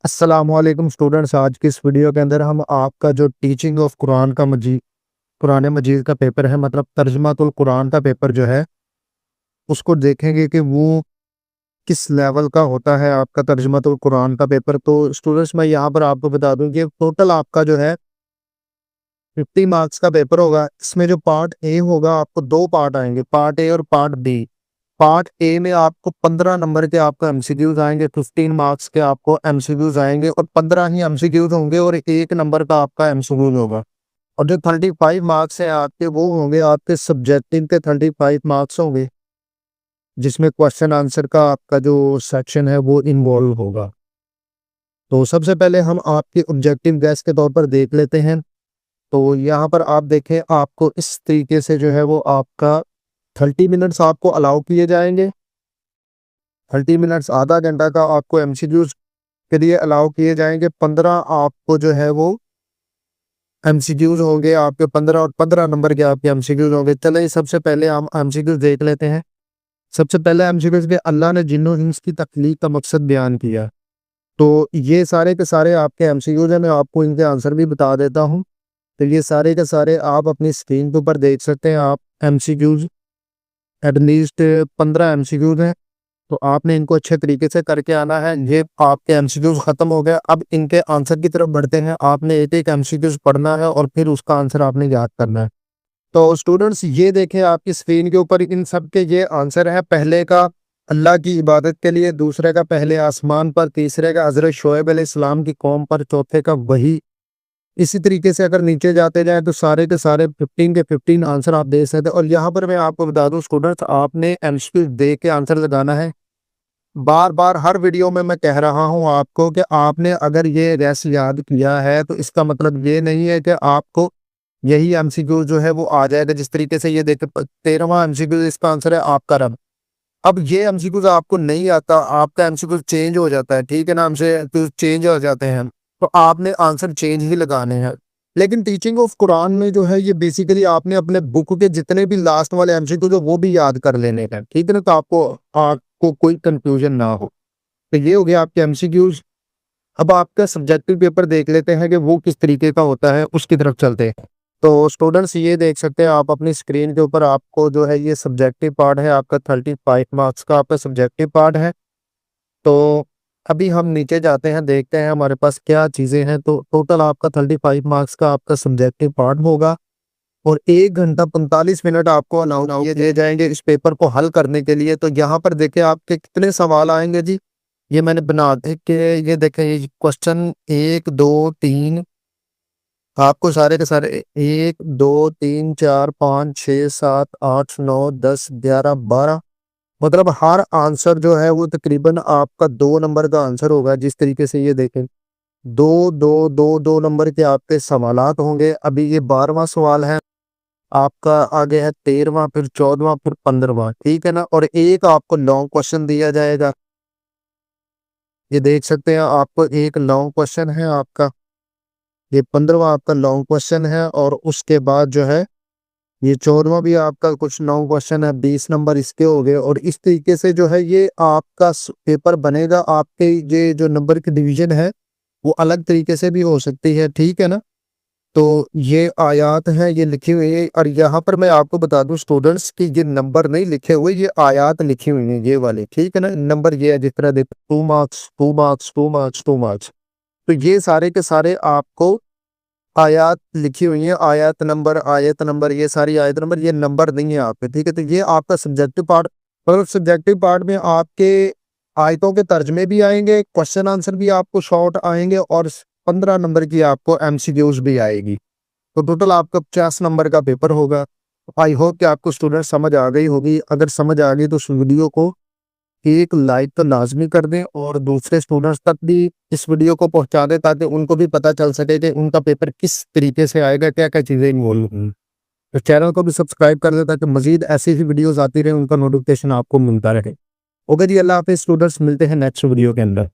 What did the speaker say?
अस्सलामुअलैकुम स्टूडेंट्स। आज की इस वीडियो के अंदर हम आपका जो टीचिंग ऑफ कुरान का मजीद कुरान मजीद का पेपर है, मतलब तर्जमातुल कुरान का पेपर जो है उसको देखेंगे कि वो किस लेवल का होता है आपका तर्जमातुल कुरान का पेपर। तो स्टूडेंट्स, मैं यहाँ पर आपको बता दूं कि टोटल आपका जो है 50 मार्क्स का पेपर होगा। इसमें जो पार्ट ए होगा, आपको दो पार्ट आएंगे, पार्ट ए और पार्ट बी। पार्ट ए में आपको 15 नंबर के आपको एमसीक्यूज आएंगे, 15 मार्क्स के आपको एमसीक्यूज आएंगे और 15 ही एमसीक्यूज होंगे और 1 नंबर का आपका एमसीक्यूज होगा। और जो 35 मार्क्स हैं आपके, वो होंगे आपके सब्जेक्टिव के 35 मार्क्स होंगे, जिसमें क्वेश्चन आंसर का आपका जो सेक्शन है वो इन्वॉल्व होगा। तो सबसे पहले हम आपके ऑब्जेक्टिव गैस के तौर पर देख लेते हैं। तो यहाँ पर आप देखें, आपको इस तरीके से जो है वो आपका 30 मिनट्स आपको अलाउ किए जाएंगे। 30 मिनट्स, आधा घंटा का आपको एमसीक्यूज के लिए अलाउ किए जाएंगे। 15 आपको जो है वो एमसीक्यूज होंगे आपके, 15 और 15 नंबर के आपके एमसीक्यूज होंगे। चले सबसे पहले हम एमसीक्यूज देख लेते हैं। सबसे पहले एमसीक्यूज में अल्लाह ने जिन्नो इंस की तख्लीक का मकसद बयान किया। तो ये सारे के सारे आपके एमसीक्यूज हैं, मैं आपको इनके आंसर भी बता देता हूँ। तो ये सारे के सारे आप अपनी स्क्रीन के ऊपर देख सकते हैं। आप एमसीक्यूज एटलीस्ट 15 एमसीक्यूज हैं, तो आपने इनको अच्छे तरीके से करके आना है। ये आपके एमसीक्यूज खत्म हो गए, अब इनके आंसर की तरफ बढ़ते हैं। आपने एक एक एमसीक्यूज पढ़ना है और फिर उसका आंसर आपने याद करना है। तो स्टूडेंट्स, ये देखें आपकी स्क्रीन के ऊपर, इन सब के ये आंसर है। पहले का अल्लाह की इबादत के लिए, दूसरे का पहले आसमान पर, तीसरे का हजरत शोएब अलैहिस्सलाम की कौम पर, चौथे का वही। इसी तरीके से अगर नीचे जाते जाए तो सारे के सारे 15 के 15 आंसर आप दे सकते हैं। और यहाँ पर मैं आपको बता दूं स्टूडेंट्स, आपने एमसीक्यू दे के आंसर लगाना है। बार बार हर वीडियो में मैं कह रहा हूं आपको कि आपने अगर ये रेस याद किया है तो इसका मतलब ये नहीं है कि आपको यही एमसीक्यू जो है वो आ जाएगा। जिस तरीके से ये देखते 13वां एमसीक्यू, इसका आंसर है आपका रब। अब ये एमसीक्यू आपको नहीं आता, आपका एमसीक्यू चेंज हो जाता है, ठीक है ना, हमसे चेंज हो जाते हैं, तो आपने आंसर चेंज ही लगाने हैं। लेकिन टीचिंग ऑफ कुरान में जो है ये बेसिकली आपने अपने बुक के जितने भी लास्ट वाले एमसीक्यू जो वो भी याद कर लेने हैं, ठीक है ना, तो आपको कोई कंफ्यूजन ना हो। तो ये हो गया आपके एमसीक्यूज। अब आपका सब्जेक्टिव पेपर देख लेते हैं कि वो किस तरीके का होता है, उसकी तरफ चलते हैं। तो स्टूडेंट्स, ये देख सकते हैं आप अपनी स्क्रीन के ऊपर, आपको जो है ये सब्जेक्टिव पार्ट है आपका, 35 मार्क्स का आपका सब्जेक्टिव पार्ट है। तो अभी हम नीचे जाते हैं, देखते हैं हमारे पास क्या चीज़ें हैं। तो टोटल आपका 35 मार्क्स का आपका सब्जेक्टिव पार्ट होगा और 1 घंटा 45 मिनट आपको अलाउ किए दिए जाएंगे इस पेपर को हल करने के लिए। तो यहाँ पर देखिए आपके कितने सवाल आएंगे जी, ये मैंने बना दे के, ये देखें, ये क्वेश्चन 1 2 3 आपको सारे के सारे 1 2 3 4 5 6 7 8 9 10 11 12, मतलब हर आंसर जो है वो तकरीबन आपका 2 नंबर का आंसर होगा। जिस तरीके से ये देखें, 2 2 2 2 नंबर के आपके सवालात होंगे। अभी ये 12वां सवाल है आपका, आगे है 13वां, फिर 14वां, फिर 15वां, ठीक है ना। और एक आपको लॉन्ग क्वेश्चन दिया जाएगा, ये देख सकते हैं, आपको एक लॉन्ग क्वेश्चन है आपका, ये 15वां आपका लॉन्ग क्वेश्चन है। और उसके बाद जो है ये 14वां भी आपका कुछ लॉन्ग क्वेश्चन है, 20 नंबर इसके हो गए। और इस तरीके से जो है ये आपका पेपर बनेगा। आपके ये जो नंबर की डिवीजन है वो अलग तरीके से भी हो सकती है, ठीक है ना। तो ये आयात हैं, ये लिखी हुई है। और यहाँ पर मैं आपको बता दूं स्टूडेंट्स कि ये नंबर नहीं लिखे हुए, ये आयात लिखी हुई है, ये वाले, ठीक है ना। नंबर ये है, जिस तरह देख, 2 मार्क्स 2 मार्क्स 2 मार्क्स 2 मार्क्स। तो ये सारे के सारे आपको आयात लिखी हुई है, आयत नंबर, ये सारी आयत नंबर, ये नंबर नहीं है आपके, ठीक है। तो ये आपका सब्जेक्टिव पार्ट। और सब्जेक्टिव पार्ट में आपके आयतों के तर्जमे भी आएंगे, क्वेश्चन आंसर भी आपको शॉर्ट आएंगे और 15 नंबर की आपको एमसीक्यूज भी आएगी। तो टोटल आपका 50 नंबर का पेपर होगा। आई होप कि आपको स्टूडेंट समझ आ गई होगी। अगर समझ आ गई तो इस वीडियो को एक लाइक तो लाजमी कर दें और दूसरे स्टूडेंट्स तक भी इस वीडियो को पहुंचा दें, ताकि उनको भी पता चल सके कि उनका पेपर किस तरीके से आएगा, क्या क्या चीज़ें इन्वॉल्व होंगी। तो चैनल को भी सब्सक्राइब कर दें ताकि मजीद ऐसी ही वीडियोस आती रहे, उनका नोटिफिकेशन आपको मिलता रहे। ओके जी, अल्लाह हाफिज़ स्टूडेंट्स, मिलते हैं नेक्स्ट वीडियो के अंदर।